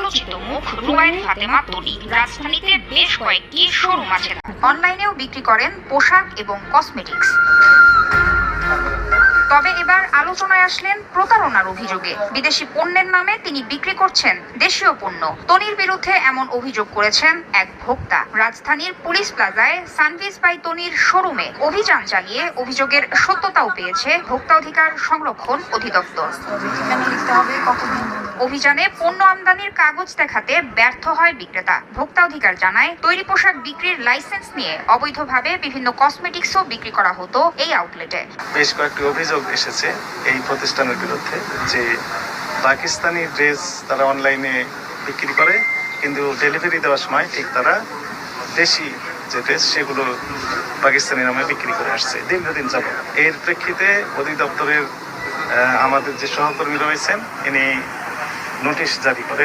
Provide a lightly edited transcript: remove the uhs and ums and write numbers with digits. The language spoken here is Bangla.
আলোচিত মুখ রুবায়েত ফাতেমা তনি। রাজধানীতে বেশ কয়েকটি শোরুম আছে। অনলাইনেও বিক্রি করেন পোশাক এবং কসমেটিক্স। তবে এবার আলোচনায় আসলেন প্রতারণার অভিযোগে। বিদেশি পণ্যের নামে তিনি বিক্রি করছেন দেশীয় পণ্য। তনির বিরুদ্ধে এমন অভিযোগ করেছেন এক ভোক্তা। রাজধানীর পুলিশ প্লাজায় সানভিজ বাই তনির শোরুমে অভিযান চালিয়ে অভিযোগের সত্যতাও পেয়েছে ভোক্তা অধিকার সংরক্ষণ অধিদপ্তর। অভিযানে পণ্য আমদানির কাগজ দেখাতে ব্যর্থ হয় বিক্রেতা। ভোক্তা অধিকার জানায়, তৈরি পোশাক বিক্রির লাইসেন্স নিয়ে অবৈধভাবে বিভিন্ন কসমেটিক্সও বিক্রি করা হতো এই আউটলেটে। বেশ কয়েকটি অভিযোগ এসেছে এই প্রতিষ্ঠানের বিরুদ্ধে যে পাকিস্তানি ড্রেস তারা অনলাইনে বিক্রি করে, কিন্তু ডেলিভারি দেওয়ার সময় ঠিক তারা দেশি যে ড্রেস সেগুলো পাকিস্তানি নামে বিক্রি করে আসছে দীর্ঘদিন যাবত। এর প্রেক্ষিতে অধিদপ্তরের আমাদের যে সহকর্মী রয়েছেন ইনি নোটিশ জারি করেন।